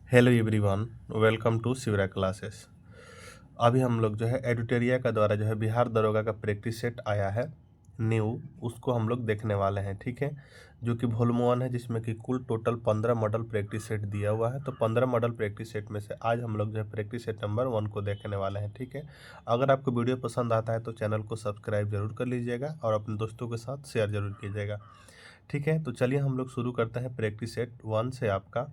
Hello everyone, welcome to Shivra classes. अभी हम लोग जो है एडिटोरिया का द्वारा जो है बिहार दरोगा का प्रैक्टिस सेट आया है न्यू, उसको हम लोग देखने वाले हैं। ठीक है, जो कि वॉल्यूम 1 है, जिसमें कि कुल टोटल 15 मॉडल प्रैक्टिस सेट दिया हुआ है। तो 15 मॉडल प्रैक्टिस सेट में से आज हम लोग जो है प्रैक्टिस सेट नंबर 1 को देखने वाले हैं। ठीक है, अगर आपको वीडियो पसंद आता है तो चैनल को सब्सक्राइब जरूर कर लीजिएगा और अपने दोस्तों के साथ शेयर जरूर कीजिएगा। ठीक है, तो चलिए हम लोग शुरू करते हैं प्रैक्टिस सेट 1 से आपका।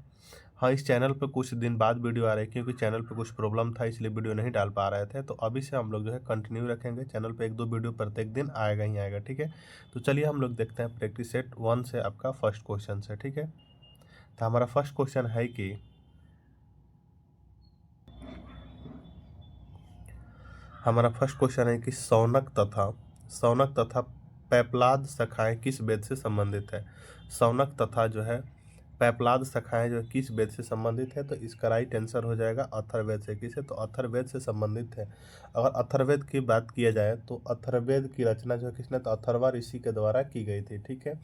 हाँ, इस चैनल पर कुछ दिन बाद वीडियो आ रही है क्योंकि चैनल पर कुछ प्रॉब्लम था, इसलिए वीडियो नहीं डाल पा रहे थे। तो अभी से हम लोग जो है कंटिन्यू रखेंगे, चैनल पे 1-2 वीडियो प्रत्येक दिन आएगा ही आएगा। ठीक है, तो चलिए हम लोग देखते हैं प्रैक्टिस सेट 1 से आपका फर्स्ट क्वेश्चन से। ठीक है, तो हमारा फर्स्ट क्वेश्चन है कि सौनक तथा पैपलाद शाखाएं किस वेद से संबंधित है। सौनक तथा जो है पैपलाद शाखाएं जो किस वेद से संबंधित है, तो इसका राइट आंसर हो जाएगा अथर्ववेद से। किसे? तो अथर्ववेद से संबंधित है। अगर अथर्ववेद की बात किया जाए तो अथर्ववेद की रचना जो है किसने? तो अथर्वा ऋषि के द्वारा की गई थी। ठीक है,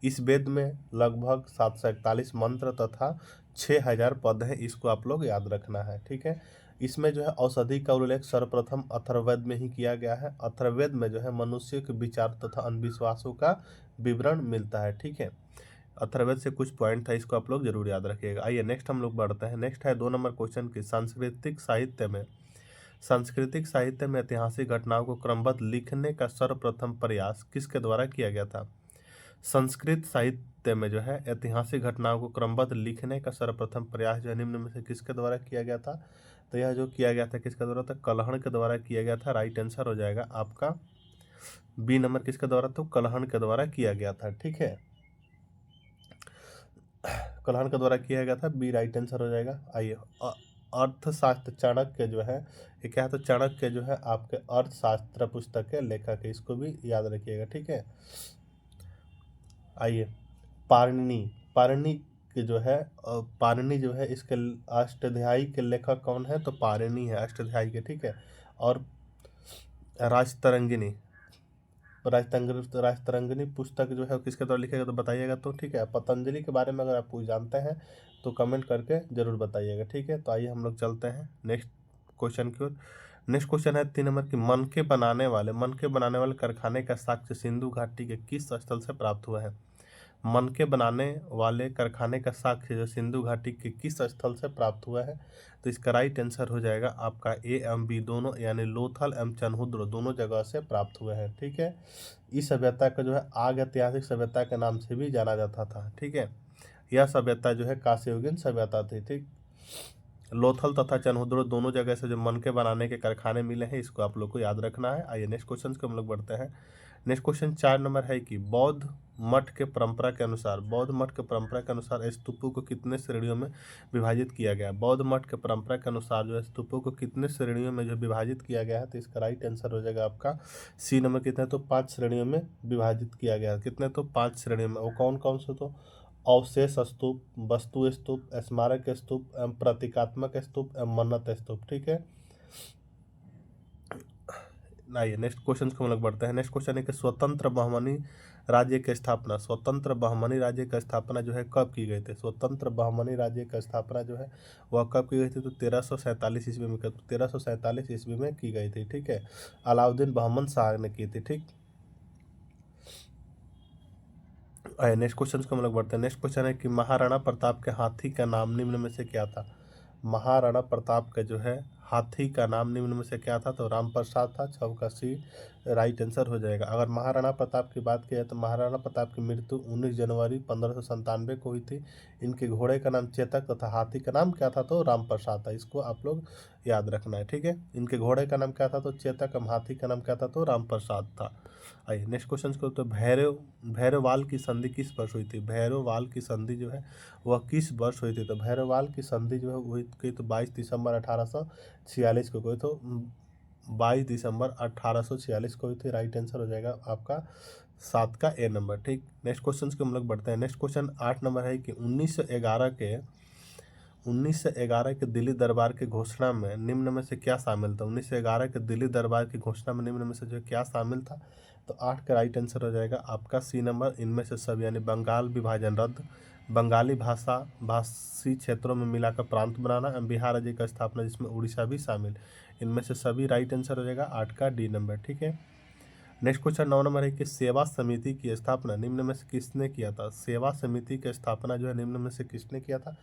इस वेद में लगभग 741 मंत्र तथा 6000 पद हैं, इसको आप लोग याद रखना है। ठीक है, इसमें जो है औषधि का उल्लेख सर्वप्रथम अथर्ववेद में ही किया गया है। अथर्ववेद में जो है मनुष्य के विचार तथा अंधविश्वासों का विवरण मिलता है। ठीक है, अथर्ववेद से कुछ पॉइंट था, इसको आप लोग जरूर याद रखिएगा। आइए नेक्स्ट हम लोग बढ़ते हैं। नेक्स्ट है 2 नंबर क्वेश्चन की सांस्कृतिक साहित्य में ऐतिहासिक घटनाओं को क्रमबद्ध लिखने का सर्वप्रथम प्रयास किसके द्वारा किया गया था। संस्कृत साहित्य में जो है ऐतिहासिक घटनाओं को क्रमबद्ध लिखने का सर्वप्रथम प्रयास जो है निम्न में से किसके द्वारा किया गया था। तो यह जो किया गया था किसके द्वारा था? कलहण के द्वारा किया गया था। राइट आंसर हो जाएगा आपका बी नंबर। किसके द्वारा? तो कलहण के द्वारा किया गया था। ठीक है, कलहण के द्वारा किया गया था, बी राइट आंसर हो जाएगा। आइए अर्थशास्त्र चाणक्य जो है ये क्या है? तो चाणक्य जो है आपके अर्थशास्त्र पुस्तक के लेखक है, इसको भी याद रखिएगा। ठीक है, आइए पाणिनि पाणिनि के जो है पाणिनि जो है इसके अष्टाध्यायी के लेखक कौन है? तो पाणिनि है अष्टाध्यायी के। ठीक है, और राजतरंगिणी राजतरंगिणी पुस्तक जो है किसके द्वारा लिखेगा? तो बताइएगा। तो ठीक है, पतंजलि के बारे में अगर आप कुछ जानते हैं तो कमेंट करके जरूर बताइएगा। ठीक है, तो आइए हम लोग चलते हैं नेक्स्ट क्वेश्चन की ओर। नेक्स्ट क्वेश्चन है 3 नंबर की मन के बनाने वाले कारखाने का साक्ष्य सिंधु घाटी के किस स्थल से प्राप्त हुआ है। मन के बनाने वाले कारखाने का साक्ष्य जो सिंधु घाटी के किस स्थल से प्राप्त हुआ है। तो इसका राइट आंसर हो जाएगा आपका ए एवं बी दोनों, यानी लोथल एवं चनहुद्र दोनों जगह से प्राप्त हुए हैं। ठीक है, इस सभ्यता का जो है आग ऐतिहासिक सभ्यता के नाम से भी जाना जाता था। ठीक है, यह सभ्यता जो है कांस्ययुगीन सभ्यता थी। ठीक, लोथल तथा चनहुद्र दोनों जगह से जो मन के बनाने के कारखाने मिले हैं, इसको आप लोग को याद रखना है। आइए नेक्स्ट क्वेश्चन को हम लोग बढ़ते हैं। नेक्स्ट क्वेश्चन 4 नंबर है कि बौद्ध मठ के परंपरा के अनुसार स्तूपों को कितने श्रेणियों में विभाजित किया गया। बौद्ध मठ के परंपरा के अनुसार जो स्तूपों को कितने श्रेणियों में जो विभाजित किया गया है, तो इसका राइट आंसर हो जाएगा आपका सी नंबर। कितने? तो 5 श्रेणियों में विभाजित किया गया है। कितने? तो 5 श्रेणियों में। वो कौन कौन से? तो अवशेष स्तूप, वस्तु स्तूप, स्मारक स्तूप एवं प्रतीकात्मक स्तूप एवं मन्नत स्तूप। ठीक है, आइए नेक्स्ट क्वेश्चन को हम लोग बढ़ते हैं। नेक्स्ट क्वेश्चन है कि स्वतंत्र बहमनी राज्य की स्थापना जो है कब की गई थी। स्वतंत्र बहमनी राज्य की स्थापना जो है वह कब की गई थी? तो 1347 ईस्वी में 1347 ईस्वी में की गई थी। ठीक है, अलाउद्दीन बहमन शाह ने की थी। ठीक, नेक्स्ट क्वेश्चन को हम लोग बढ़ते हैं। नेक्स्ट क्वेश्चन है कि महाराणा प्रताप के हाथी का नाम निम्न में से क्या था। महाराणा प्रताप का जो है हाथी का नाम निम्न में से क्या था? तो राम प्रसाद था। 6 का सी राइट आंसर हो जाएगा। अगर महाराणा प्रताप की बात की जाए तो महाराणा प्रताप की मृत्यु 19 जनवरी 1597 को हुई थी। इनके घोड़े का नाम चेतक तथा हाथी का नाम क्या था? तो राम प्रसाद था। इसको आप लोग याद रखना है। ठीक है, इनके घोड़े का नाम क्या था? तो चेतक। हाथी का नाम क्या था? तो राम प्रसाद था। आइए नेक्स्ट क्वेश्चन को, तो भैरववाल की संधि किस वर्ष हुई थी। भैरववाल की संधि जो है वह किस वर्ष हुई थी। तो भैरववाल की संधि जो है हुई थी तो 22 दिसंबर 1846 को हुई। तो 22 दिसंबर 1846 को हुई थी। राइट आंसर हो जाएगा आपका 7 का ए नंबर। ठीक, नेक्स्ट क्वेश्चन के हम लोग बढ़ते हैं। नेक्स्ट क्वेश्चन 8 नंबर है कि 1911 के दिल्ली दरबार की घोषणा में निम्न में से क्या शामिल था। 1911 के दिल्ली दरबार की घोषणा में निम्न में से जो क्या शामिल था। तो 8 का राइट आंसर हो जाएगा आपका सी नंबर, इनमें से सब, यानी बंगाल विभाजन रद्द, बंगाली भाषी क्षेत्रों में मिलाकर प्रांत बनाना एवं बिहार राज्य का स्थापना जिसमें उड़ीसा भी शामिल। इनमें से सभी राइट आंसर हो जाएगा 8 का डी नंबर। ठीक है, नेक्स्ट क्वेश्चन 9 नंबर है कि सेवा समिति की स्थापना निम्न में से किसने किया था। सेवा समिति की स्थापना जो है निम्न में से किसने किया था।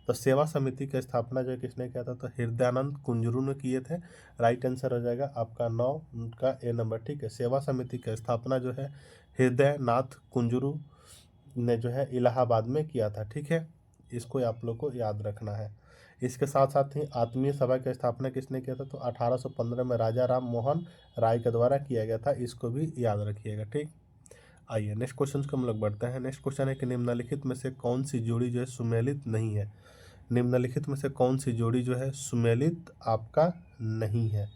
तो सेवा समिति की स्थापना जो है किसने किया था, तो हृदयानंद कुंजरू ने किए थे। राइट आंसर हो जाएगा आपका 9 का ए नंबर। ठीक है, सेवा समिति की स्थापना जो है हृदयनाथ कुंजरू ने जो है इलाहाबाद में किया था। ठीक है, इसको आप लोग को याद रखना है। इसके साथ साथ ही आत्मीय सभा की स्थापना किसने किया था, तो 1815 में राजा राम मोहन राय के द्वारा किया गया था। इसको भी याद रखिएगा। ठीक, आइए नेक्स्ट क्वेश्चन को हम लोग बढ़ते हैं। नेक्स्ट क्वेश्चन है कि निम्नलिखित में से कौन सी जोड़ी जो है सुमेलित नहीं है। निम्नलिखित में से कौन सी जोड़ी जो है सुमेलित आपका नहीं है।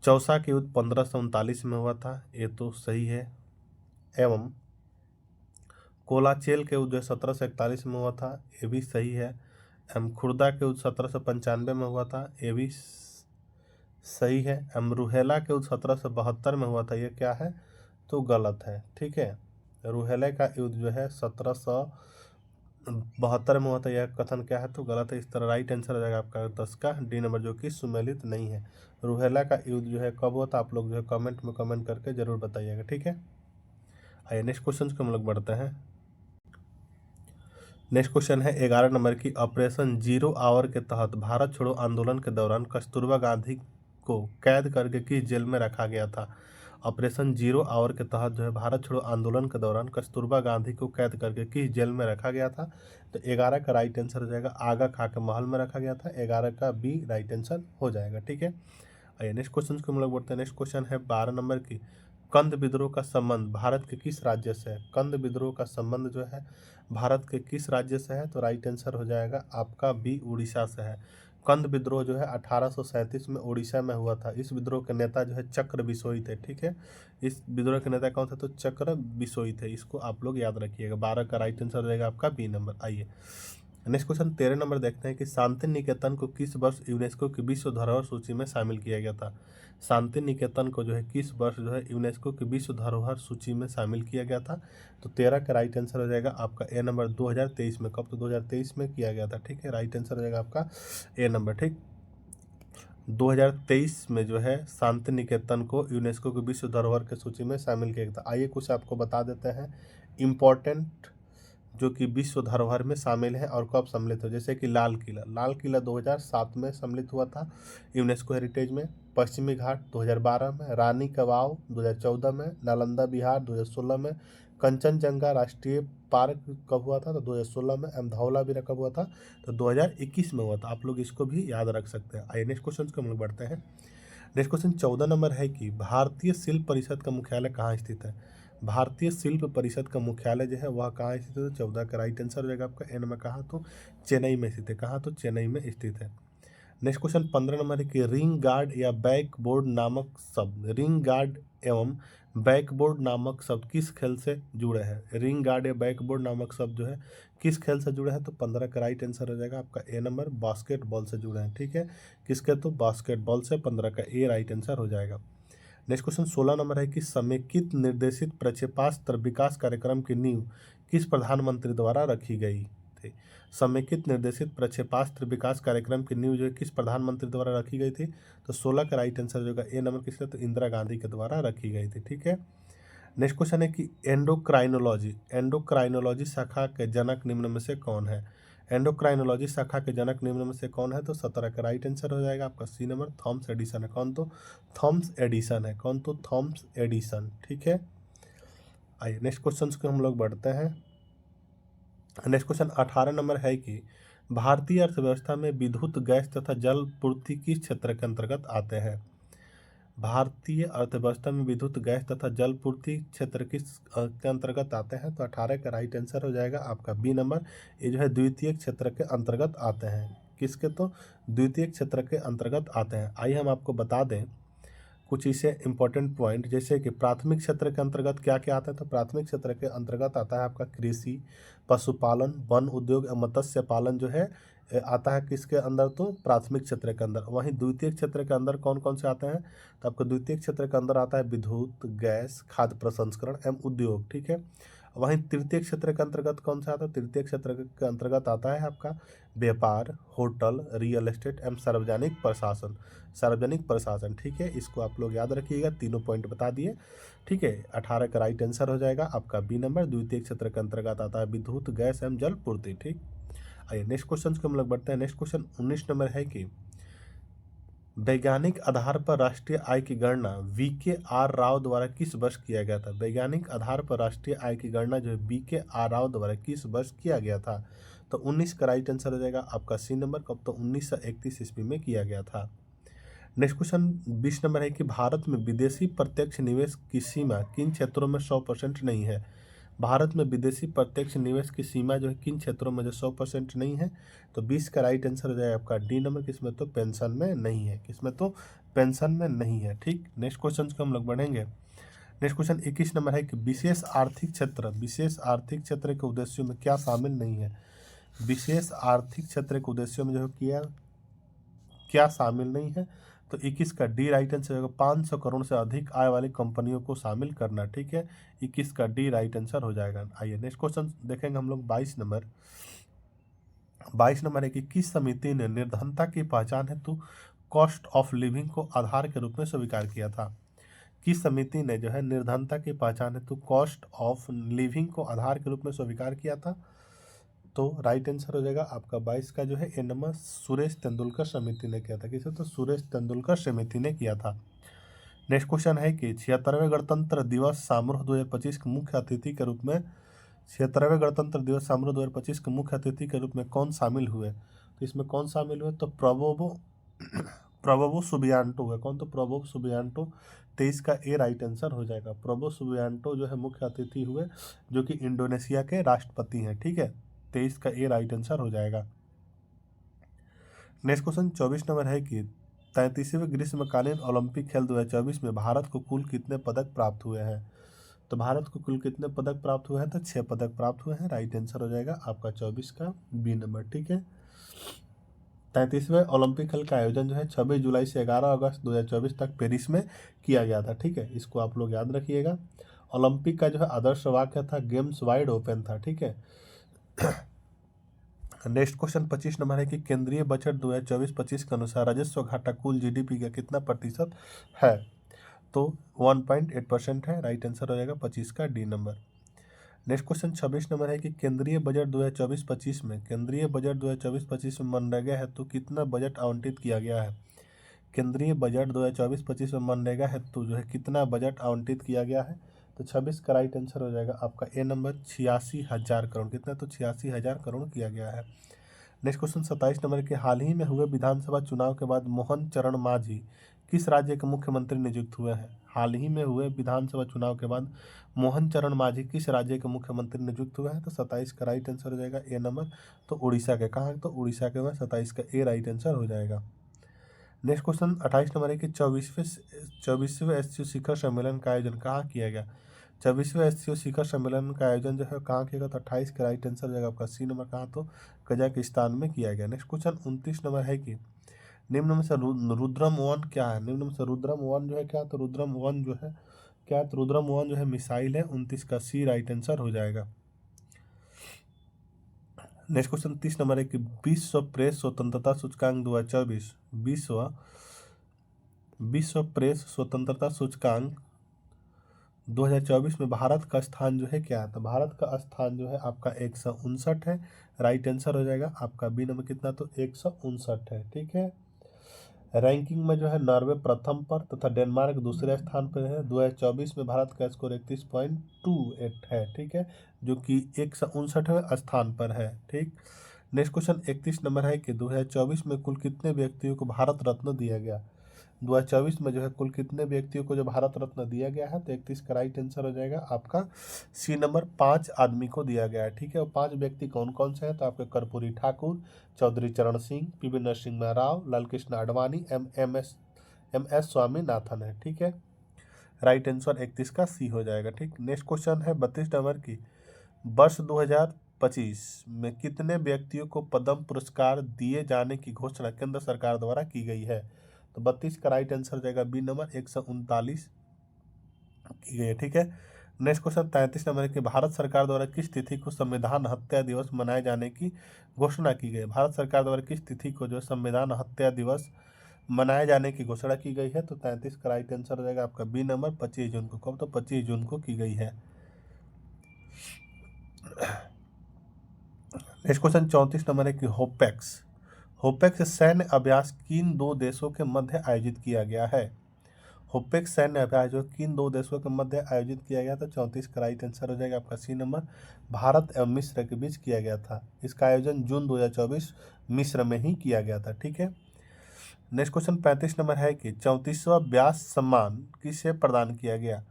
चौसा के युद्ध 1539 में हुआ था, ये तो सही है। एवं कोलाचेल के युद्ध 1741 में हुआ था, ये भी सही है। एम खुर्दा के युद्ध 1795 में हुआ था, ये भी सही है। एम रूहेला के युद्ध 1772 में हुआ था, ये क्या है, तो गलत है। ठीक है, रूहेला का युद्ध जो है 1772 में हुआ था, यह कथन क्या है, तो गलत है। इस तरह राइट आंसर हो जाएगा आपका 10 का डी नंबर, जो कि सुमेलित नहीं है। रूहेला का युद्ध जो है कब हुआ था, आप लोग जो है कमेंट में कमेंट करके जरूर बताइएगा। ठीक है, आइए नेक्स्ट क्वेश्चन को हम लोग बढ़ते हैं। नेक्स्ट क्वेश्चन है 11 नंबर की, ऑपरेशन जीरो आवर के तहत भारत छोड़ो आंदोलन के दौरान कस्तूरबा गांधी को कैद करके किस जेल में रखा गया था। ऑपरेशन जीरो आवर के तहत जो है भारत छोड़ो आंदोलन के दौरान कस्तूरबा गांधी को कैद करके किस जेल में रखा गया था। तो 11 का राइट आंसर हो जाएगा आगा खाके महल में रखा गया था। 11 का बी राइट आंसर हो जाएगा। ठीक है, आइए नेक्स्ट क्वेश्चन को हम लोग बढ़ते हैं। नेक्स्ट क्वेश्चन है 12 नंबर की, कंद विद्रोह का संबंध भारत के किस राज्य से है। कंद विद्रोह का संबंध जो है भारत के किस राज्य से है, तो राइट आंसर हो जाएगा आपका बी उड़ीसा से है। कंद विद्रोह जो है 1837 में उड़ीसा में हुआ था। इस विद्रोह के नेता जो है चक्र बिसोई थे। ठीक है, इस विद्रोह के नेता कौन थे, तो चक्र बिसोई थे। इसको आप लोग याद रखिएगा। 12 का राइट आंसर हो जाएगा आपका बी नंबर। आइए नेक्स्ट क्वेश्चन 13 नंबर देखते हैं कि शांति निकेतन को किस वर्ष यूनेस्को की विश्व धरोहर सूची में शामिल किया गया था। शांति निकेतन को जो है किस वर्ष जो है यूनेस्को की विश्व धरोहर सूची में शामिल किया गया था। तो 13 का राइट आंसर हो जाएगा आपका ए नंबर 2023 में। कब, तो 2023 में किया गया था। ठीक है, राइट आंसर हो जाएगा आपका ए नंबर। ठीक, 2023 में जो है शांति निकेतन को यूनेस्को की विश्व धरोहर की सूची में शामिल किया गया था। आइए कुछ आपको बता देते हैं इम्पोर्टेंट जो कि विश्व धरोहर में शामिल है और कब सम्मिलित हो। जैसे कि लाल किला 2007 में सम्मिलित हुआ था यूनेस्को हेरिटेज में। पश्चिमी घाट 2012 में, रानी का वाव 2014 में, नालंदा बिहार 2016 में, कंचनजंगा राष्ट्रीय पार्क कब हुआ था, तो 2016 में। धौला भी कब हुआ था, तो 2021 में हुआ था। आप लोग इसको भी याद रख सकते हैं। आइए नेक्स्ट क्वेश्चन को हम लोग बढ़ते हैं। नेक्स्ट क्वेश्चन 14 नंबर है कि भारतीय शिल्प परिषद का मुख्यालय कहाँ स्थित है। भारतीय शिल्प परिषद का मुख्यालय जो है वह कहाँ स्थित है, तो 14 का राइट आंसर हो जाएगा आपका एन में। कहाँ, तो चेन्नई में स्थित है। कहाँ, तो चेन्नई में स्थित है। नेक्स्ट क्वेश्चन 15 नंबर है कि रिंग गार्ड या बैकबोर्ड नामक शब्द, रिंग गार्ड एवं बैकबोर्ड नामक शब्द किस खेल से जुड़े हैं। रिंग गार्ड या बैकबोर्ड नामक शब्द जो है किस खेल से जुड़े हैं, तो 15 का राइट आंसर हो जाएगा आपका ए नंबर, बास्केटबॉल से जुड़े हैं। ठीक है, किसके, तो बास्केटबॉल से। 15 का ए राइट आंसर हो जाएगा। नेक्स्ट क्वेश्चन 16 नंबर है कि समेकित निर्देशित प्रक्षेपास्त्र विकास कार्यक्रम की नींव किस प्रधानमंत्री द्वारा रखी गई थी। समेकित निर्देशित प्रक्षेपास्त्र विकास कार्यक्रम की नींव जो है किस प्रधानमंत्री द्वारा रखी गई थी, तो 16 का राइट आंसर जो है ए नंबर किसका, तो इंदिरा गांधी के द्वारा रखी गई थी। ठीक है, नेक्स्ट क्वेश्चन है कि एंडोक्राइनोलॉजी शाखा के जनक निम्न में से कौन है। एंडोक्राइनोलॉजी शाखा के जनक निम्न में से कौन है, तो 17 का राइट आंसर हो जाएगा आपका सी नंबर, थॉमस एडिसन है। कौन, तो थॉमस एडिसन है। कौन, तो थॉमस एडिसन। ठीक है, आइए नेक्स्ट क्वेश्चन को हम लोग बढ़ते हैं। नेक्स्ट क्वेश्चन 18 नंबर है कि भारतीय अर्थव्यवस्था में विद्युत गैस तथा जल पूर्ति किस क्षेत्र के अंतर्गत आते हैं। भारतीय अर्थव्यवस्था में विद्युत गैस तथा जल पूर्ति क्षेत्र किस के अंतर्गत आते हैं, तो 18 का राइट आंसर हो जाएगा आपका बी नंबर। ये जो है द्वितीय क्षेत्र के अंतर्गत आते हैं। किसके, तो द्वितीय क्षेत्र के अंतर्गत आते हैं। आइए हम आपको बता दें कुछ इसे इंपॉर्टेंट पॉइंट, जैसे कि प्राथमिक क्षेत्र के अंतर्गत क्या क्या आता है, तो प्राथमिक क्षेत्र के अंतर्गत आता है आपका कृषि, पशुपालन, वन उद्योग और मत्स्य पालन जो है आता है किसके अंदर, तो प्राथमिक क्षेत्र के अंदर। वहीं द्वितीय क्षेत्र के अंदर कौन कौन से आते हैं, तो आपको द्वितीय क्षेत्र के अंदर आता है विद्युत, गैस, खाद्य प्रसंस्करण एवं उद्योग। ठीक है, वहीं तृतीय क्षेत्र के अंतर्गत कौन सा आता है? तृतीय क्षेत्र के अंतर्गत आता है आपका व्यापार, होटल, रियल एस्टेट एवं सार्वजनिक प्रशासन। सार्वजनिक प्रशासन, ठीक है, इसको आप लोग याद रखिएगा, तीनों पॉइंट बता दिए, ठीक है। 18 का राइट आंसर हो जाएगा आपका बी नंबर। द्वितीय क्षेत्र के अंतर्गत आता है विद्युत, गैस एवं जल पूर्ति, ठीक। आइए नेक्स्ट क्वेश्चन को हम लोग बढ़ते हैं। नेक्स्ट क्वेश्चन 19 नंबर है कि वैज्ञानिक आधार पर राष्ट्रीय आय की गणना VKR राव द्वारा किस वर्ष किया गया था? वैज्ञानिक आधार पर राष्ट्रीय आय की गणना जो है VKR राव द्वारा किस वर्ष किया गया था? तो 19 का राइट आंसर हो जाएगा आपका सी नंबर। कब? तो 1931 ईस्वी में किया गया था। नेक्स्ट क्वेश्चन 20 नंबर है कि भारत में विदेशी प्रत्यक्ष निवेश की सीमा किन क्षेत्रों में 100% नहीं है? भारत में विदेशी प्रत्यक्ष निवेश की सीमा जो है किन क्षेत्रों में जो 100% नहीं है? तो 20 का राइट आंसर हो जाएगा आपका डी नंबर। किसमें? तो पेंशन में नहीं है। किसमें? तो पेंशन में नहीं है, ठीक। नेक्स्ट क्वेश्चन को हम लोग बढ़ेंगे। नेक्स्ट क्वेश्चन 21 नंबर है कि विशेष आर्थिक क्षेत्र के उद्देश्यों में क्या शामिल नहीं है? विशेष आर्थिक क्षेत्र के उद्देश्यों में जो है क्या शामिल नहीं है? तो 21 का डी राइट आंसर होगा 500 करोड़ से अधिक आय वाली कंपनियों को शामिल करना, ठीक है। 21 का डी राइट आंसर हो जाएगा। आइए नेक्स्ट क्वेश्चन देखेंगे हम लोग 22 नंबर। 22 नंबर है कि किस समिति ने निर्धनता की पहचान हेतु कॉस्ट ऑफ लिविंग को आधार के रूप में स्वीकार किया था? किस समिति ने जो है निर्धनता की पहचान हेतु कॉस्ट ऑफ लिविंग को आधार के रूप में स्वीकार किया था? तो राइट आंसर हो जाएगा आपका 22 का जो है ए नंबर, सुरेश तेंदुलकर समिति ने किया था। किसे? तो सुरेश तेंदुलकर समिति ने किया था। नेक्स्ट क्वेश्चन है कि 76वें गणतंत्र दिवस समारोह 2025 के मुख्य अतिथि के रूप में 76वें गणतंत्र दिवस समारोह 2025 के मुख्य अतिथि के रूप में कौन शामिल हुए? तो इसमें कौन शामिल हुए? तो प्रबोवो सुबियांटो हुए। कौन? तो प्रबोवो सुबियांटो। 23 का ए राइट आंसर हो जाएगा। प्रबोवो सुबियांटो जो है मुख्य अतिथि हुए, जो कि इंडोनेशिया के राष्ट्रपति हैं, ठीक है। 23 का ए राइट आंसर हो जाएगा। नेक्स्ट क्वेश्चन 24 नंबर है कि 33वें ग्रीष्मकालीन ओलंपिक खेल 2024 में भारत को कुल कितने पदक प्राप्त हुए हैं? तो भारत को कुल कितने पदक प्राप्त हुए हैं? तो 6 पदक प्राप्त हुए हैं। राइट आंसर हो जाएगा आपका 24 का बी नंबर, ठीक है। 33वें ओलंपिक खेल का आयोजन जो है 26 जुलाई से 11 अगस्त 2024 तक पेरिस में किया गया था, ठीक है। इसको आप लोग याद रखिएगा। ओलंपिक का जो है आदर्श वाक्य था गेम्स वाइड ओपन था, ठीक है। नेक्स्ट क्वेश्चन 25 नंबर है कि केंद्रीय बजट 2024-25 के अनुसार राजस्व घाटा कुल GDP का कितना प्रतिशत है? तो 1.8% है। राइट आंसर हो जाएगा 25 का D number. Next question 26 number है कि केंद्रीय बजट 2024-25 में मनरेगा हेतु कितना बजट आवंटित किया गया है? केंद्रीय बजट 2024-25 में मनरेगा हेतु जो है कितना बजट आवंटित किया गया है? तो 26 का राइट आंसर हो जाएगा आपका ए नंबर, 86,000 करोड़। कितना? तो 86,000 करोड़ किया गया है। नेक्स्ट क्वेश्चन 27 नंबर के हाल ही में हुए विधानसभा चुनाव के बाद मोहन चरण मांझी किस राज्य के मुख्यमंत्री नियुक्त हुए हैं? हाल ही में हुए विधानसभा चुनाव के बाद मोहन चरण मांझी किस राज्य के मुख्यमंत्री नियुक्त हुए हैं? तो 27 का राइट आंसर हो जाएगा ए नंबर, तो उड़ीसा के। कहाँ? तो उड़ीसा के में 27 का ए राइट आंसर हो जाएगा। नेक्स्ट क्वेश्चन 28 नंबर है कि 24वें एससीओ शिखर सम्मेलन का आयोजन कहाँ किया गया? 24वें एससीओ शिखर सम्मेलन का आयोजन जो है कहाँ किया गया? तो 28 का राइट आंसर हो जाएगा आपका सी नंबर। कहाँ? तो कजाकिस्तान में किया गया। नेक्स्ट क्वेश्चन 29 नंबर है कि निम्न में से रुद्रम 1 क्या है? निम्न में से रुद्रम 1 जो है क्या? तो रुद्रम 1 जो है क्या? तो रुद्रम 1 जो है मिसाइल है। 29 का सी राइट आंसर हो जाएगा। नेक्स्ट क्वेश्चन 30 नंबर है कि विश्व प्रेस स्वतंत्रता सूचकांक 2024 विश्व प्रेस स्वतंत्रता सूचकांक 2024 में भारत का स्थान जो है क्या है? तो भारत का स्थान जो है आपका 159 है। राइट आंसर हो जाएगा आपका बी नंबर। कितना? तो 159 है, ठीक है। रैंकिंग में जो है नॉर्वे प्रथम पर तथा डेनमार्क दूसरे स्थान पर है। 2024 में भारत का स्कोर 31.28 है, ठीक है, जो कि 159वें स्थान पर है, ठीक। नेक्स्ट क्वेश्चन 31 नंबर है कि 2024 में कुल कितने व्यक्तियों को भारत रत्न दिया गया? 2024 में जो है कुल कितने व्यक्तियों को जो भारत रत्न दिया गया है? तो 31 का राइट आंसर हो जाएगा आपका सी नंबर, 5 आदमी को दिया गया है, ठीक है। और 5 व्यक्ति कौन कौन से हैं? तो आपके Karpoori Thakur, Chaudhary Charan Singh, P V Narasimha Rao, Lalkrishna Advani, M S Swaminathan है, ठीक है। राइट आंसर 31 का सी हो जाएगा, ठीक। नेक्स्ट क्वेश्चन है 32 नंबर की वर्ष 2025 में कितने व्यक्तियों को पद्म पुरस्कार दिए जाने की घोषणा केंद्र सरकार द्वारा की गई है? तो 32 का राइट आंसर हो जाएगा बी नंबर, 139 की गई है, ठीक है। नेक्स्ट क्वेश्चन 33 नंबर है कि भारत सरकार द्वारा किस तिथि को संविधान हत्या दिवस मनाए जाने की घोषणा की गई। भारत सरकार द्वारा किस तिथि को जो संविधान हत्या दिवस मनाए जाने की घोषणा की गई है। तो 33 का राइट आंसर हो जाएगा आपका बी नंबर, 25 जून को। कब? तो 25 जून को की गई है। नेक्स्ट क्वेश्चन 34 नंबर है कि होपेक्स सैन्य अभ्यास किन दो देशों के मध्य आयोजित किया गया है। होपेक्स सैन्य अभ्यास जो किन दो देशों के मध्य आयोजित किया गया। तो 34 का राइट आंसर हो जाएगा आपका सी नंबर, भारत एवं मिस्र के बीच किया गया था। इसका आयोजन जून 2024 मिस्र में ही किया गया था। ठीक है। नेक्स्ट क्वेश्चन 35 नंबर है कि 34वां व्यास सम्मान किसे प्रदान किया गया।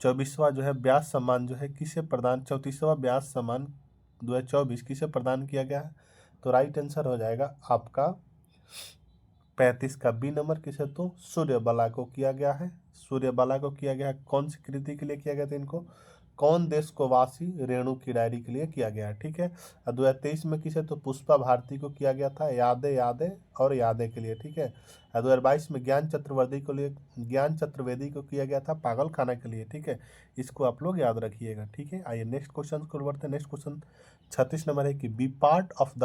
24वां जो है व्यास सम्मान जो है किसे प्रदान 34वां व्यास सम्मान 2024 किसे प्रदान किया गया है। तो राइट आंसर हो जाएगा आपका 35 का बी नंबर, किसे? तो सूर्यबाला को किया गया है। सूर्यबाला को किया गया है। कौन सी कृति के लिए किया गया था इनको? कौन देश को वासी रेणु की डायरी के लिए किया गया है। ठीक है। 2023 में किसे? तो पुष्पा भारती को किया गया था, यादें और यादें के लिए। ठीक है। 2022 में ज्ञान चतुर्वेदी को किया गया था पागल खाना के लिए। ठीक है। इसको आप लोग याद रखिएगा। ठीक है। आइए नेक्स्ट क्वेश्चन को बढ़ते हैं। नेक्स्ट क्वेश्चन 36 नंबर है कि B part of the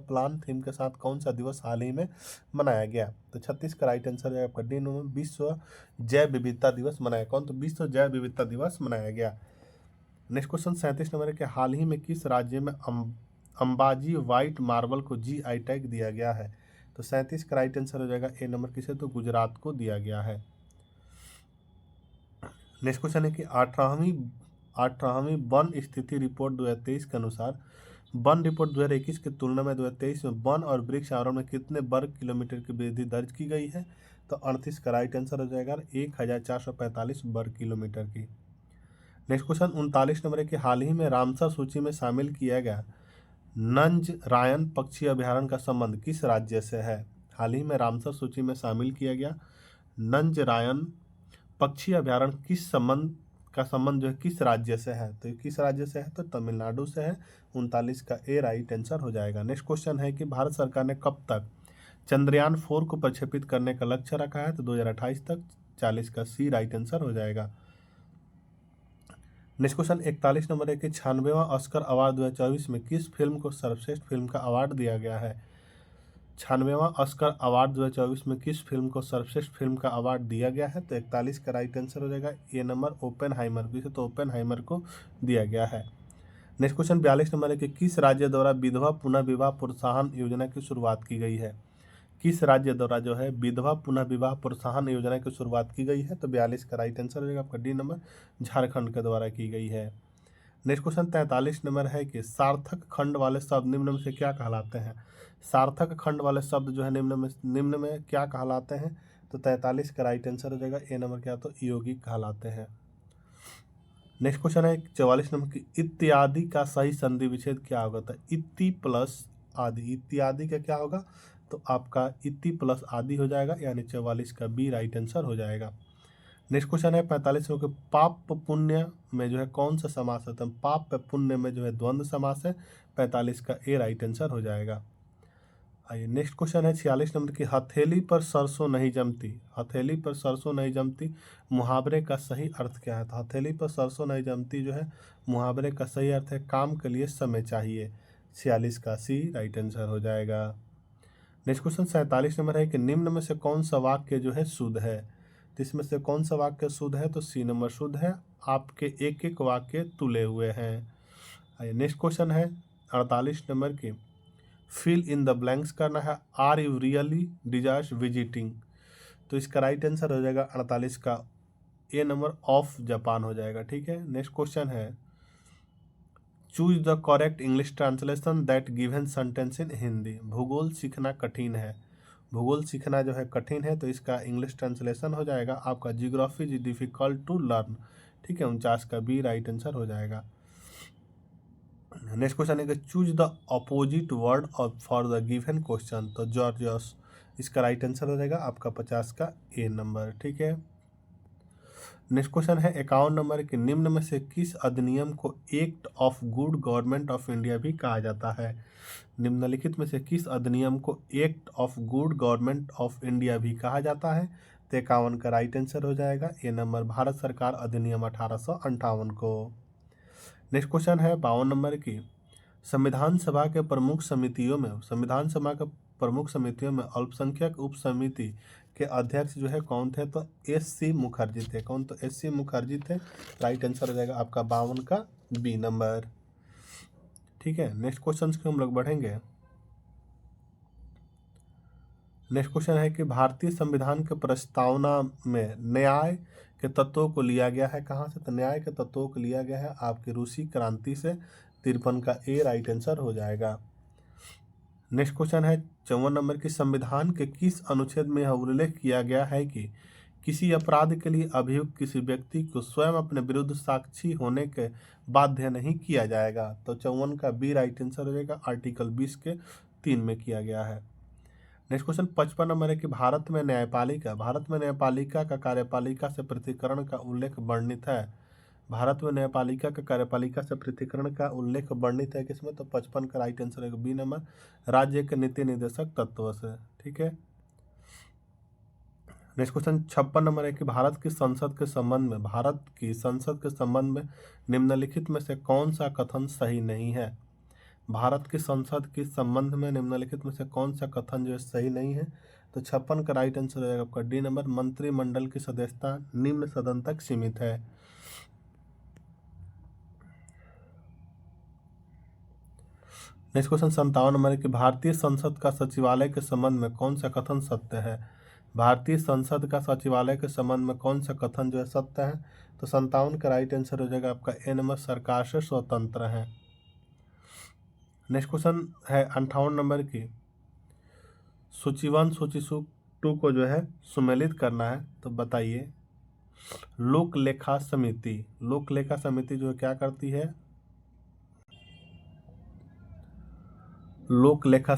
plan theme के साथ कौन सा दिवस हाल ही में मनाया गया। तो 36 का राइट आंसर है आपका डी नंबर, विश्व जैव विविधता दिवस मनाया। कौन? तो विश्व जैव विविधता दिवस मनाया गया। नेक्स्ट क्वेश्चन 37 नंबर है कि हाल ही में किस राज्य में अंबाजी व्हाइट मार्बल को GI टैग दिया गया है। तो 37 का राइट आंसर हो जाएगा ए नंबर, किसे? तो गुजरात को दिया गया है। नेक्स्ट क्वेश्चन है कि 18वीं वन स्थिति रिपोर्ट 2023 के अनुसार वन रिपोर्ट 2021 की तुलना में 2023 में वन और वृक्ष आवरण में कितने वर्ग किलोमीटर की वृद्धि दर्ज की गई है। तो 38 का राइट आंसर हो जाएगा 1445 वर्ग किलोमीटर की। नेक्स्ट क्वेश्चन 39 नंबर है कि हाल ही में रामसर सूची में शामिल किया गया नंजरायन पक्षी अभ्यारण्य का संबंध किस राज्य से है। हाल ही में रामसर सूची में शामिल किया गया नंजरायन पक्षी अभ्यारण्य का संबंध जो है किस राज्य से है। तो किस राज्य से है? तो तमिलनाडु से है। 39 का ए राइट आंसर हो जाएगा। नेक्स्ट क्वेश्चन है कि भारत सरकार ने कब तक चंद्रयान 4 को प्रक्षेपित करने का लक्ष्य रखा है। तो 2028 तक। 40 का सी राइट आंसर हो जाएगा। नेक्स्ट क्वेश्चन 41 नंबर है कि 96वां ऑस्कर अवार्ड 2024 में किस फिल्म को सर्वश्रेष्ठ फिल्म का अवार्ड दिया गया है। 96वां ऑस्कर अवार्ड 2024 में किस फिल्म को सर्वश्रेष्ठ फिल्म का अवार्ड दिया गया है। तो 41 का राइट आंसर हो जाएगा ए नंबर, ओपेनहाइमर को। तो ओपेनहाइमर को दिया गया है। नेक्स्ट क्वेश्चन 42 नंबर है कि किस राज्य द्वारा विधवा पुनः विवाह प्रोत्साहन योजना की शुरुआत की गई है। किस राज्य द्वारा जो है विधवा पुनः विवाह प्रोत्साहन योजना की शुरुआत की गई है। तो 42 का राइट आंसर हो जाएगा आपका डी नंबर, झारखंड के द्वारा की गई है। नेक्स्ट क्वेश्चन 43 नंबर है कि सार्थक खंड वाले शब्द निम्न में से क्या कहलाते हैं। सार्थक खंड वाले शब्द जो है निम्न में क्या कहलाते हैं। तो 43 का राइट आंसर हो जाएगा ए नंबर, क्या? तो यौगिक कहलाते हैं। नेक्स्ट क्वेश्चन है 44 नंबर की इत्यादि का सही संधि विच्छेद क्या होगा। तो इति प्लस आदि, इत्यादि का क्या होगा। तो आपका इति प्लस आदि हो जाएगा, यानी 44 का बी राइट आंसर हो जाएगा। नेक्स्ट क्वेश्चन है 45 में, पाप पुण्य में जो है कौन सा समास है। तो पाप पुण्य में जो है द्वंद्व समास है। 45 का ए राइट आंसर हो जाएगा। आइए नेक्स्ट क्वेश्चन है 46 नंबर की हथेली पर सरसों नहीं जमती। हथेली पर सरसों नहीं जमती मुहावरे का सही अर्थ क्या है। तो हथेली पर सरसों नहीं जमती जो है मुहावरे का सही अर्थ है काम के लिए समय चाहिए। 46 का सी राइट आंसर हो जाएगा। नेक्स्ट क्वेश्चन 47 नंबर है कि निम्न में से कौन सा वाक्य जो है शुद्ध है। तो इसमें से कौन सा वाक्य शुद्ध है। तो सी नंबर शुद्ध है, आपके एक एक वाक्य तुले हुए हैं। आइए नेक्स्ट क्वेश्चन है 48 नंबर की फिल इन द ब्लैंक्स करना है। Are you really desire visiting. तो इसका राइट आंसर हो जाएगा 48 का ए नंबर, ऑफ जापान हो जाएगा। ठीक है। नेक्स्ट क्वेश्चन है choose the correct English translation that given sentence in Hindi. भूगोल सीखना कठिन है। भूगोल सीखना जो है कठिन है, तो इसका इंग्लिश ट्रांसलेशन हो जाएगा आपका geography is difficult to learn. ठीक है। 49 का बी राइट आंसर हो जाएगा। नेक्स्ट क्वेश्चन है कि choose the opposite word of for the given question. तो जॉर्जियस, इसका राइट आंसर हो जाएगा आपका 50 का ए नंबर। ठीक है। नेक्स्ट क्वेश्चन है 51 नंबर कि निम्न में से किस अधिनियम को act of good government of India भी कहा जाता है। निम्नलिखित में से किस अधिनियम को act of good government of India भी कहा जाता है। तो 51 का राइट आंसर हो जाएगा ए नंबर, भारत सरकार अधिनियम 1858 को। नेक्स्ट क्वेश्चन है 52 नंबर की, संविधान सभा के प्रमुख समितियों में अल्पसंख्यक उप समिति के अध्यक्ष जो है कौन थे? तो एस.सी. मुखर्जी थे। कौन? तो एस.सी. मुखर्जी थे। राइट आंसर हो जाएगा आपका 52 का बी नंबर। ठीक है, नेक्स्ट क्वेश्चन की हम लोग बढ़ेंगे। नेक्स्ट क्वेश्चन है कि भारतीय संविधान के प्रस्तावना में न्याय के तत्वों को लिया गया है कहाँ से? तो न्याय के तत्वों को लिया गया है आपकी रूसी क्रांति से। 53 का ए राइट आंसर हो जाएगा। नेक्स्ट क्वेश्चन है 54 नंबर की, संविधान के किस अनुच्छेद में यह उल्लेख किया गया है कि किसी अपराध के लिए अभियुक्त किसी व्यक्ति को स्वयं अपने विरुद्ध साक्षी होने के बाध्य नहीं किया जाएगा? तो 54 का बी राइट आंसर हो जाएगा। आर्टिकल 20 के 3 में किया गया है। नेक्स्ट क्वेश्चन 55 नंबर है कि भारत में न्यायपालिका का कार्यपालिका से पृथक्करण का उल्लेख वर्णित है। भारत में न्यायपालिका का कार्यपालिका से पृथक्करण का उल्लेख वर्णित है किसमें? तो 55 का राइट आंसर है बी नंबर, राज्य के नीति निर्देशक तत्व से। ठीक है, नेक्स्ट क्वेश्चन 56 नंबर है कि भारत की संसद के संबंध में निम्नलिखित में से कौन सा कथन सही नहीं है? भारत की संसद के संबंध में निम्नलिखित में से कौन सा कथन जो है सही नहीं है? तो 56 का राइट आंसर हो जाएगा आपका डी नंबर, मंत्रिमंडल की सदस्यता निम्न सदन तक सीमित है। नेक्स्ट क्वेश्चन 57 नंबर है कि भारतीय संसद का सचिवालय के संबंध में कौन सा कथन सत्य है? भारतीय संसद का सचिवालय के संबंध में कौन सा कथन जो है सत्य है? तो 57 का राइट आंसर हो जाएगा आपका ए नंबर, सरकार से स्वतंत्र है। नेक्स्ट क्वेश्चन है 58 नंबर की, सूची 1 सूची 2 को जो है सुमेलित करना है। तो बताइए, लोक लेखा समिति जो है क्या करती है? लोक लेखा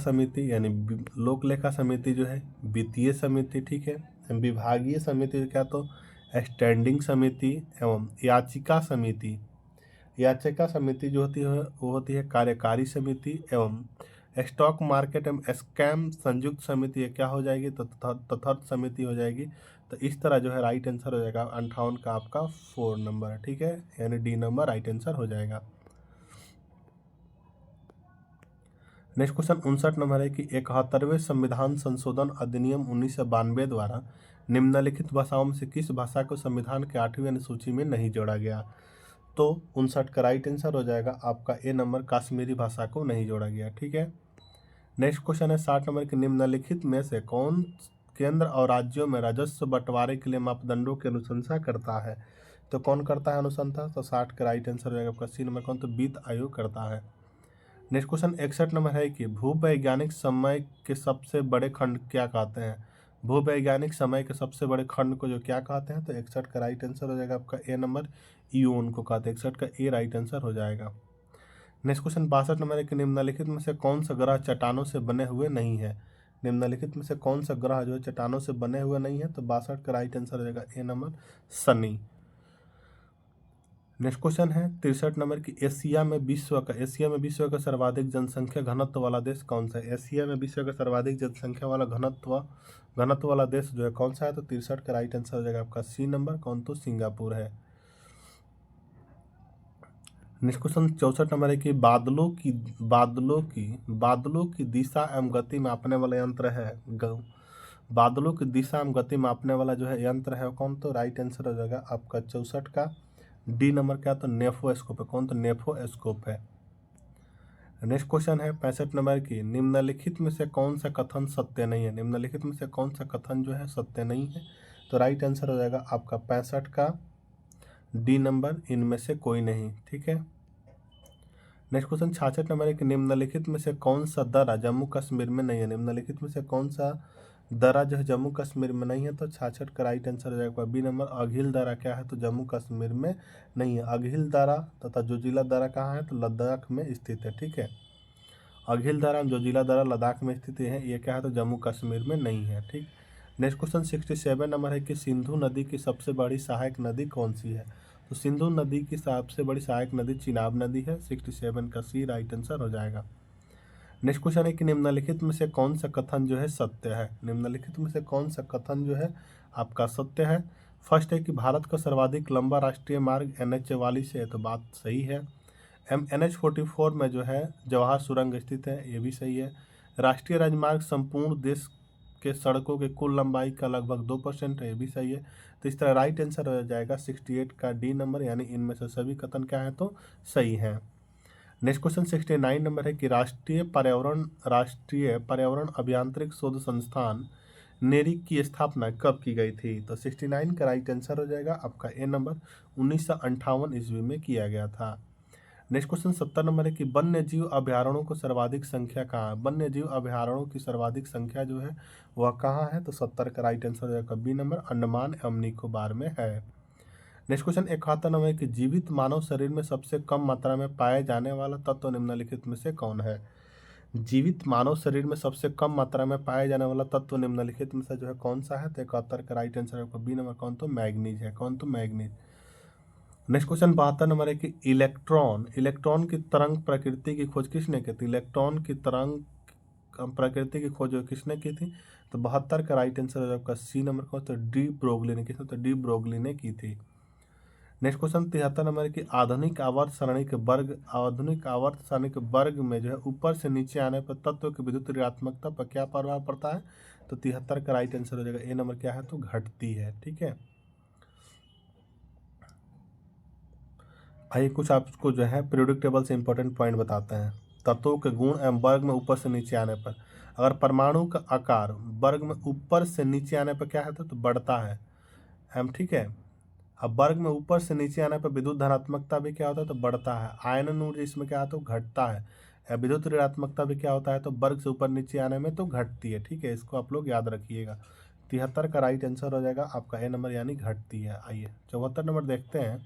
समिति जो है वित्तीय समिति, ठीक है, विभागीय समिति क्या? तो स्टैंडिंग समिति एवं याचिका समिति जो होती है वो होती है कार्यकारी समिति एवं स्टॉक मार्केट एवं स्कैम संयुक्त समिति क्या हो जाएगी? तो तथार्थ समिति हो जाएगी। तो इस तरह जो है राइट आंसर हो जाएगा 58 का आपका 4 नंबर। ठीक है, यानी डी नंबर राइट आंसर हो जाएगा। नेक्स्ट क्वेश्चन 59 नंबर है कि 71वें संविधान संशोधन अधिनियम 1992 द्वारा निम्नलिखित भाषाओं में से किस भाषा को संविधान के 8वीं अनुसूची में नहीं जोड़ा गया? तो 59 का राइट आंसर हो जाएगा आपका ए नंबर, कश्मीरी भाषा को नहीं जोड़ा गया। ठीक है, नेक्स्ट क्वेश्चन है 60 नंबर के, निम्नलिखित में से कौन केंद्र और राज्यों में राजस्व बंटवारे के लिए मापदंडों की अनुशंसा करता है? तो कौन करता है अनुशंसा? तो 60 का राइट आंसर हो जाएगा आपका सी नंबर, कौन? तो वित्त आयोग करता है। नेक्स्ट क्वेश्चन 61 नंबर है कि भूवैज्ञानिक समय के सबसे बड़े खंड क्या कहते हैं? भूवैज्ञानिक समय के सबसे बड़े खंड को जो क्या कहते हैं? तो 61 का राइट आंसर हो जाएगा आपका ए नंबर, ईओन को कहते हैं। 61 का ए राइट आंसर हो जाएगा। नेक्स्ट क्वेश्चन 62 नंबर है कि निम्नलिखित में से कौन सा ग्रह चट्टानों से बने हुए नहीं है? निम्नलिखित में से कौन सा ग्रह जो है चट्टानों से बने हुए नहीं है? तो 62 का राइट आंसर हो जाएगा ए नंबर, शनि। नेक्स्ट क्वेश्चन है 63 नंबर की, एशिया में विश्व का सर्वाधिक जनसंख्या घनत्व वाला देश कौन सा है? एशिया में विश्व का सर्वाधिक जनसंख्या वाला घनत्व वाला देश जो है कौन सा है? तो 63 का राइट आंसर हो जाएगा आपका सी नंबर, कौन? तो सिंगापुर है। नेक्स्ट क्वेश्चन 64 नंबर है कि बादलों की दिशा एवं गति मापने वाला यंत्र है। बादलों की दिशा एवं गति मापने वाला जो है यंत्र है कौन? तो राइट आंसर हो जाएगा आपका 64 का डी नंबर क्या? तो नेफोस्कोप है। कौन? तो नेफोस्कोप है। नेक्स्ट क्वेश्चन है 65 नंबर की, निम्नलिखित में से कौन सा कथन सत्य नहीं है? निम्नलिखित में से कौन सा कथन जो है सत्य नहीं है? तो राइट आंसर हो जाएगा आपका 65 का डी नंबर, इनमें से कोई नहीं। ठीक है, नेक्स्ट क्वेश्चन 66 नंबर है कि निम्नलिखित में से कौन सा दर्रा जम्मू कश्मीर में नहीं है? निम्नलिखित में से कौन सा दर्रा जो है जम्मू कश्मीर में नहीं है? तो 66 का राइट आंसर हो जाएगा बी नंबर, अघिल दर्रा क्या है? तो जम्मू कश्मीर में नहीं है। अघिल दर्रा तथा जोजिला दर्रा कहाँ है? तो लद्दाख में स्थित है। ठीक है, अघिल दर्रा जोजिला दर्रा लद्दाख में स्थित है, ये क्या है? तो जम्मू कश्मीर में नहीं है। ठीक, नेक्स्ट क्वेश्चन 67 नंबर है कि सिंधु नदी की सबसे बड़ी सहायक नदी कौन सी है? तो सिंधु नदी की सबसे बड़ी सहायक नदी चिनाब नदी है। 67 का सी राइट आंसर हो जाएगा। नेक्स्ट क्वेश्चन है कि निम्नलिखित में से कौन सा कथन जो है सत्य है। निम्नलिखित में से कौन सा कथन जो है आपका सत्य है। फर्स्ट है कि भारत का सर्वाधिक लंबा राष्ट्रीय मार्ग NH44 है, तो बात सही है। NH44 में जो है जवाहर सुरंग स्थित है, ये भी सही है। राष्ट्रीय राजमार्ग संपूर्ण देश के सड़कों के कुल लंबाई का लगभग 2% है, ये भी सही है। तो इस तरह राइट आंसर हो जाएगा 68 का डी नंबर, यानी इनमें से सभी कथन क्या है तो सही है। नेक्स्ट क्वेश्चन 69 नंबर है कि राष्ट्रीय पर्यावरण अभियांत्रिक शोध संस्थान नेरिक की स्थापना कब की गई थी। तो 69 का राइट आंसर हो जाएगा आपका ए नंबर, 1958 ईस्वी में किया गया था। नेक्स्ट क्वेश्चन 70 नंबर है कि वन्य जीव अभ्यारण्यों को सर्वाधिक संख्या कहाँ है। वन्य जीव अभ्यारण्यों की सर्वाधिक संख्या जो है वह कहाँ है, तो 70 का राइट आंसर हो जाएगा बी नंबर, अंडमान एवं निकोबार में है। नेक्स्ट क्वेश्चन 71 नंबर है कि जीवित मानव शरीर में सबसे कम मात्रा में पाए जाने वाला तत्व निम्नलिखित में से कौन है। जीवित मानव शरीर में सबसे कम मात्रा में पाए जाने वाला तत्व निम्नलिखित में से जो है कौन सा है, तो 71 का राइट आंसर आपका बी नंबर, कौन तो मैग्नीज है, कौन तो मैग्नीज। नेक्स्ट क्वेश्चन 72 नंबर है कि इलेक्ट्रॉन की तरंग प्रकृति की खोज किसने की थी। इलेक्ट्रॉन की तरंग प्रकृति की खोज किसने की थी, तो 72 का राइट आंसर आपका सी नंबर, कौन तो डी ब्रोगली ने, किसने, तो डी ब्रोगली ने की थी। नेक्स्ट क्वेश्चन 73 नंबर की आधुनिक आवर्त सारणी के वर्ग में जो है ऊपर से नीचे आने पर तत्व की विद्युत ऋणात्मकता पर क्या प्रभाव पड़ता है, तो 73 का राइट आंसर हो जाएगा ए नंबर, क्या है तो घटती है। ठीक है, आइए कुछ आपको जो है पीरियोडिक टेबल से इंपॉर्टेंट पॉइंट बताते हैं। तत्वों के गुण एवं वर्ग में ऊपर से नीचे आने पर, अगर परमाणु का आकार वर्ग में ऊपर से नीचे आने पर क्या है तो बढ़ता है एम, ठीक है। अब वर्ग में ऊपर से नीचे आने पर विद्युत धनात्मकता भी क्या होता है तो बढ़ता है। आयनन ऊर्जा इसमें क्या है तो घटता है। या विद्युत ऋणात्मकता भी क्या होता है तो वर्ग से ऊपर नीचे आने में तो घटती है। ठीक है, इसको आप लोग याद रखिएगा। 73 का राइट आंसर हो जाएगा आपका ए नंबर, यानी घटती है। आइए 74 नंबर देखते हैं।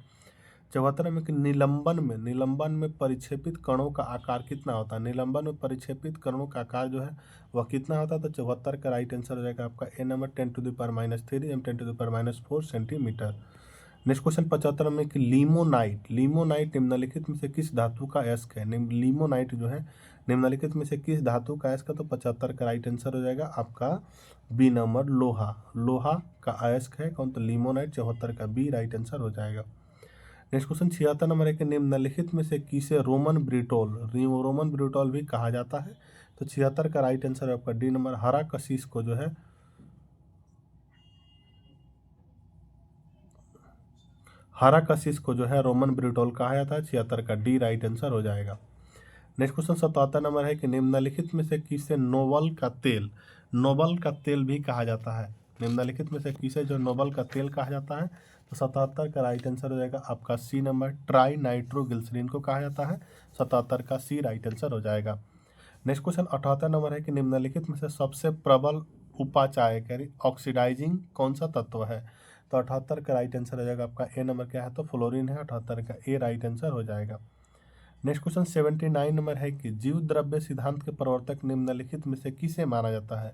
74 में कि निलंबन में परिक्षेपित कणों का आकार कितना होता है। निलंबन में परिक्षेपित कणों का आकार जो है वह कितना होता है, तो 74 का राइट आंसर हो जाएगा आपका A number, 10⁻³ m 10⁻⁴ centimetre. Next question 75 में कि लिमोनाइट निम्नलिखित में से किस धातु का अयस्क है। लिमोनाइट जो है निम्नलिखित में से किस धातु का अयस्क है, तो 75 का राइट आंसर हो जाएगा आपका बी नंबर, लोहा का अयस्क है, कौन तो लिमोनाइट। 74 का बी राइट आंसर हो जाएगा। नेक्स्ट क्वेश्चन 76 नंबर है कि निम्नलिखित में से किसे रोमन ब्रिटोल भी कहा जाता है, तो 76 का राइट आंसर है आपका डी नंबर, हरा कशिश को जो है रोमन ब्रिटोल कहा जाता है। 76 का डी राइट आंसर हो जाएगा। नेक्स्ट क्वेश्चन 77 नंबर है कि निम्नलिखित में से किसे नोबल का तेल भी कहा जाता है। निम्नलिखित में से किसे जो नोबल का तेल कहा जाता है, तो 77 का राइट आंसर हो जाएगा आपका सी नंबर, ट्राई नाइट्रोग्लिसरीन को कहा जाता है। 77 का सी राइट आंसर हो जाएगा। नेक्स्ट क्वेश्चन 78 नंबर है कि निम्नलिखित में से सबसे प्रबल उपाचायक यानी ऑक्सीडाइजिंग कौन सा तत्व है, तो 78 का राइट आंसर हो जाएगा आपका ए नंबर, क्या है तो फ्लोरीन है। 78 का ए राइट आंसर हो जाएगा। नेक्स्ट क्वेश्चन 79 नंबर है कि जीव द्रव्य सिद्धांत के प्रवर्तक निम्नलिखित में से किसे माना जाता है।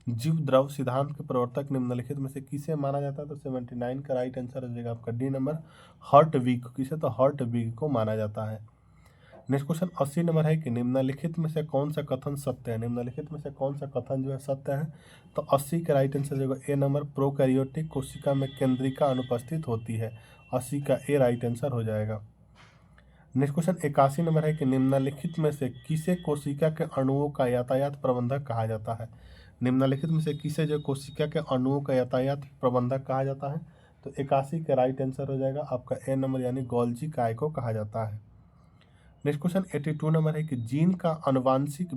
जीव द्रव सिद्धांत के प्रवर्तक निम्नलिखित में से किसे माना जाता है, तो 79 का राइट आंसर हो जाएगा आपका डी नंबर, हर्टविग। किसे, तो हर्टविग को माना जाता है। नेक्स्ट क्वेश्चन 80 नंबर है कि निम्नलिखित में से कौन सा कथन सत्य है। निम्नलिखित में से कौन सा कथन जो है सत्य है, तो 80 का राइट आंसर जो है ए नंबर, प्रोकैरियोटिक कोशिका में केंद्रिका अनुपस्थित होती है। 80 का ए राइट आंसर हो जाएगा। नेक्स्ट क्वेश्चन 81 नंबर है कि निम्नलिखित में से किसे कोशिका के अणुओं का यातायात प्रबंधक कहा जाता है। निम्नलिखित में से किसे जो कोशिका के अणुओं का यातायात प्रबंधक कहा जाता है, तो 81 का राइट आंसर हो जाएगा आपका ए नंबर, यानी गोल्जी काय को कहा जाता है। नेक्स्ट क्वेश्चन 82 नंबर है कि जीन का आनुवांशिक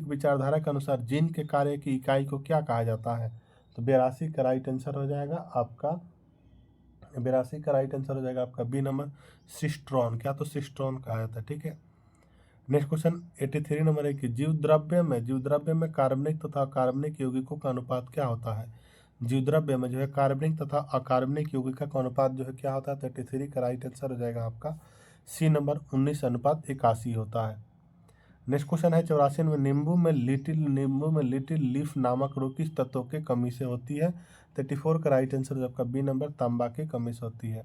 विचारधारा के अनुसार जीन के कार्य की इकाई को क्या कहा जाता है, तो 82 का राइट आंसर हो जाएगा आपका बी नंबर, सिस्ट्रॉन। क्या, तो सिस्ट्रॉन कहा जाता है। ठीक है, नेक्स्ट क्वेश्चन 83 नंबर है कि जीव द्रव्य में कार्बनिक तथा अकार्बनिक यौगिकों का अनुपात क्या होता है। जीव द्रव्य में जो है कार्बनिक तथा अकार्बनिक यौगिका का अनुपात जो है क्या होता है, तो 83 का राइट आंसर हो जाएगा आपका सी नंबर, 19:81 होता है। नेक्स्ट क्वेश्चन है 84 में नींबू में लिटिल लीफ नामक रोग किस तत्व के कमी से होती है, 34 का राइट आंसर आपका बी नंबर, तांबा की कमी से होती है।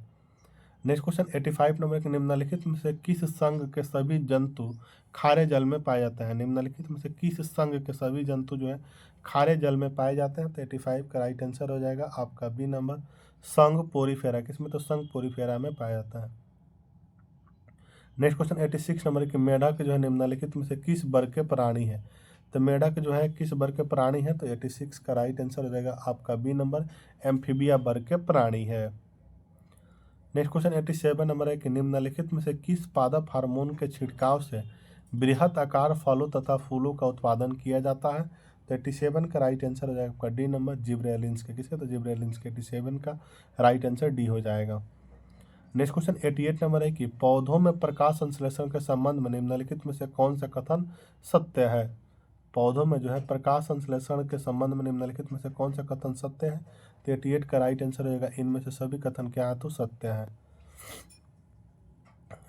नेक्स्ट क्वेश्चन 85 नंबर के निम्नलिखित में से किस संघ के सभी जंतु खारे जल में पाए जाते हैं? निम्नलिखित में से किस संघ के सभी जंतु जो है खारे जल में पाए जाते हैं? तो 85 का राइट आंसर हो जाएगा आपका बी नंबर, संघ पोरीफेरा। किसमें? तो संघ पोरीफेरा में पाया जाता है। नेक्स्ट क्वेश्चन 86 नंबर की मेढक जो है निम्नलिखित में से किस वर्ग के प्राणी है? तो मेढक जो है किस वर्ग के प्राणी है? तो 86 का राइट आंसर हो जाएगा आपका बी नंबर, एम्फीबिया वर्ग के प्राणी है। नेक्स्ट क्वेश्चन 87 नंबर है कि निम्नलिखित में से किस पादप हार्मोन के छिड़काव से बृहत आकार फलों तथा फूलों का उत्पादन किया जाता है? तो 87 का राइट आंसर हो जाएगा आपका डी नंबर, जिब्रेलिन्स के। किसके? तो जिब्रेलिन्स के। 87 का राइट आंसर डी हो जाएगा। नेक्स्ट क्वेश्चन 88 नंबर है कि पौधों में प्रकाश संश्लेषण के संबंध में निम्नलिखित में से कौन सा कथन सत्य है? पौधों में जो है प्रकाश संश्लेषण के संबंध में निम्नलिखित में से कौन सा कथन सत्य है? तो 88 का राइट आंसर रहेगा इनमें से सभी कथन क्या है? तो सत्य है।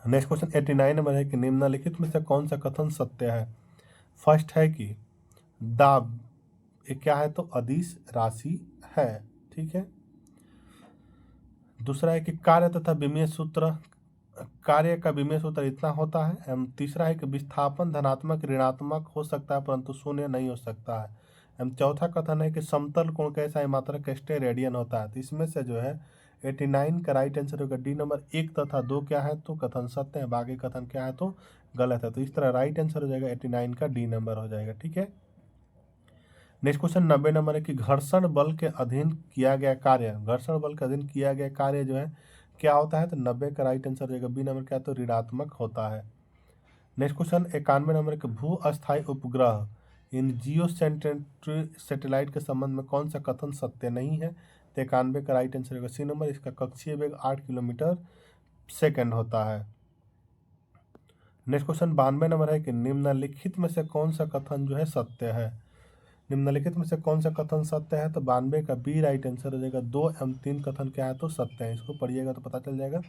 नेक्स्ट क्वेश्चन 89 नंबर है कि निम्नलिखित में से कौन सा कथन सत्य है? फर्स्ट है कि दाब क्या है? तो अदिश राशि है। ठीक है। दूसरा है कि कार्य तथा विमेय सूत्र, कार्य का विमेय सूत्र इतना होता है। एवं तीसरा है कि विस्थापन धनात्मक ऋणात्मक हो सकता है परंतु शून्य नहीं हो सकता है। एवं चौथा कथन है कि समतल कोण कैसा मात्रक स्टेरेडियन होता है। तो इसमें से जो है 89 का राइट आंसर होगा डी नंबर, 1 तथा 2 क्या है? तो कथन सत्य है, बाकी कथन क्या है? तो गलत है। तो इस तरह राइट आंसर हो जाएगा 89 का डी नंबर हो जाएगा। ठीक है। नेक्स्ट क्वेश्चन 90 नंबर है कि घर्षण बल के अधीन किया गया कार्य, घर्षण बल के अधीन किया गया कार्य जो है क्या होता है? तो 90 का राइट आंसर रहेगा बी नंबर, क्या? तो ऋणात्मक होता है। नेक्स्ट क्वेश्चन 91 नंबर के भू अस्थायी उपग्रह इन जियो सैटेलाइट के संबंध में कौन सा कथन सत्य नहीं है? तो 91 का राइट आंसर रहेगा सी नंबर, इसका कक्षीय वेग 8 किलोमीटर सेकेंड होता है। नेक्स्ट क्वेश्चन 92 नंबर है कि निम्नलिखित में से कौन सा कथन जो है सत्य है? निम्नलिखित में से कौन सा कथन सत्य है? तो 92 का बी राइट आंसर हो जाएगा। 2 एवं 3 कथन क्या है? तो सत्य है। इसको पढ़िएगा तो पता चल जाएगा।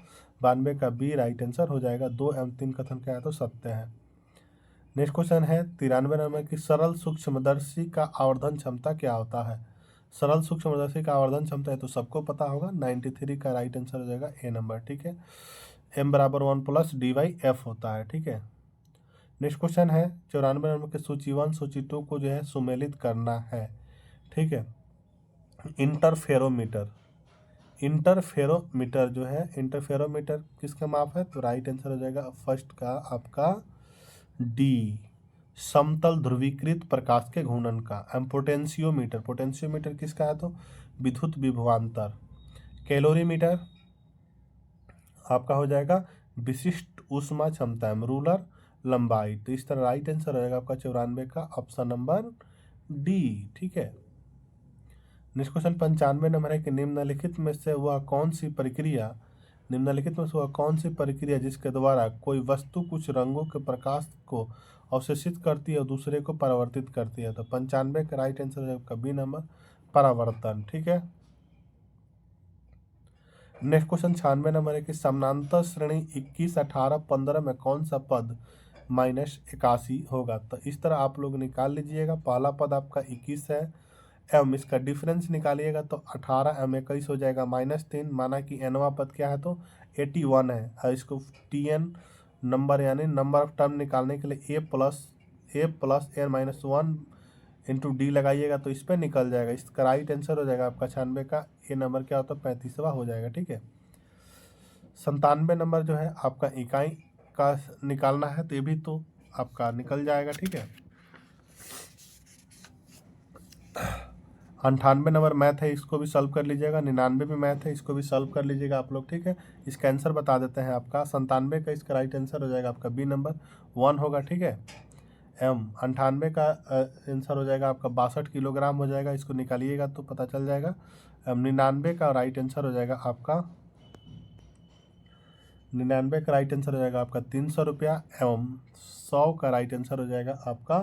92 का बी राइट आंसर हो जाएगा। 2 एवं 3 कथन क्या है? तो सत्य है। नेक्स्ट क्वेश्चन है 93 नंबर की सरल सूक्ष्मदर्शी का आवर्धन क्षमता क्या होता है? सरल सूक्ष्मदर्शी का आवर्धन क्षमता है तो सबको पता होगा। 93 का राइट आंसर हो जाएगा ए नंबर। ठीक है। m बराबर 1 प्लस dy/f होता है। ठीक है। नेक्स्ट क्वेश्चन है 94 नंबर के सूची 1 सूची 2 को जो है सुमेलित करना है। ठीक है। इंटरफेरोमीटर, इंटरफेरोमीटर जो है, इंटरफेरोमीटर किसका माप है? तो राइट आंसर हो जाएगा फर्स्ट का आपका डी, समतल ध्रुवीकृत प्रकाश के घूर्णन का। पोटेंशियोमीटर, पोटेंशियोमीटर किसका है? तो विद्युत विभवांतर। कैलोरीमीटर आपका हो जाएगा विशिष्ट ऊष्मा क्षमता, रूलर लंबाई। तो इस तरह राइट आंसर रहेगा आपका 94 का ऑप्शन नंबर डी। ठीक है। नेक्स्ट क्वेश्चन 95 नंबर है कि निम्नलिखित में से वह कौन सी प्रक्रिया, निम्नलिखित में से वह कौन सी प्रक्रिया जिसके द्वारा कोई वस्तु कुछ रंगों के प्रकाश को अवशोषित करती है और दूसरे को परावर्तित करती है? तो 95 का राइट आंसर है आपका बी नंबर, परावर्तन। ठीक है। नेक्स्ट क्वेश्चन 96 नंबर है कि समानांतर श्रेणी 21, 18, 15 में कौन सा पद -81 होगा? तो इस तरह आप लोग निकाल लीजिएगा। पहला पद आपका 21 है एवं इसका डिफरेंस निकालिएगा तो 18 एवं 21 हो जाएगा -3। माना कि एनवा पद क्या है? तो 81 है और इसको TN नंबर यानी नंबर ऑफ टर्म निकालने के लिए a plus n-1 into D लगाइएगा तो इस पर निकल जाएगा। इसका राइट आंसर हो जाएगा आपका 96 का ए नंबर क्या होता है? 35वां हो जाएगा। ठीक है। 97 नंबर जो है आपका इकाई का निकालना है तो ये भी तो आपका निकल जाएगा। ठीक है। 98 नंबर मैथ है, इसको भी सॉल्व कर लीजिएगा। 99 भी मैथ है, इसको भी सॉल्व कर लीजिएगा आप लोग। ठीक है। इसका आंसर बता देते हैं आपका 97 का, इसका राइट आंसर हो जाएगा आपका बी नंबर 1 होगा। ठीक है। एम 98 का आंसर हो जाएगा आपका 62 किलोग्राम हो जाएगा। इसको निकालिएगा तो पता चल जाएगा। 99 का राइट आंसर हो जाएगा आपका 99 का राइट आंसर हो जाएगा आपका 300 रुपया एवं 100 का राइट आंसर हो जाएगा आपका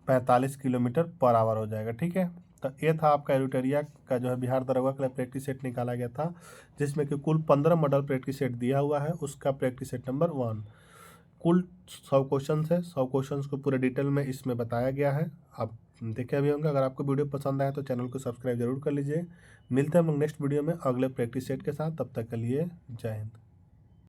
45 किलोमीटर पर आवर हो जाएगा। ठीक है। तो ये था आपका एडिटोरिया का जो है बिहार दरोगा के लिए प्रैक्टिस सेट निकाला गया था, जिसमें कि कुल 15 मॉडल प्रैक्टिस सेट दिया हुआ है। उसका प्रैक्टिस सेट नंबर 1 कुल 100 क्वेश्चन है। 100 क्वेश्चन को पूरे डिटेल में इसमें बताया गया है, आप देखे भी होंगे। अगर आपको वीडियो पसंद आया तो चैनल को सब्सक्राइब जरूर कर लीजिए। मिलते हैं हम लोग नेक्स्ट वीडियो में अगले प्रैक्टिस सेट के साथ, तब तक के लिए जय हिंद।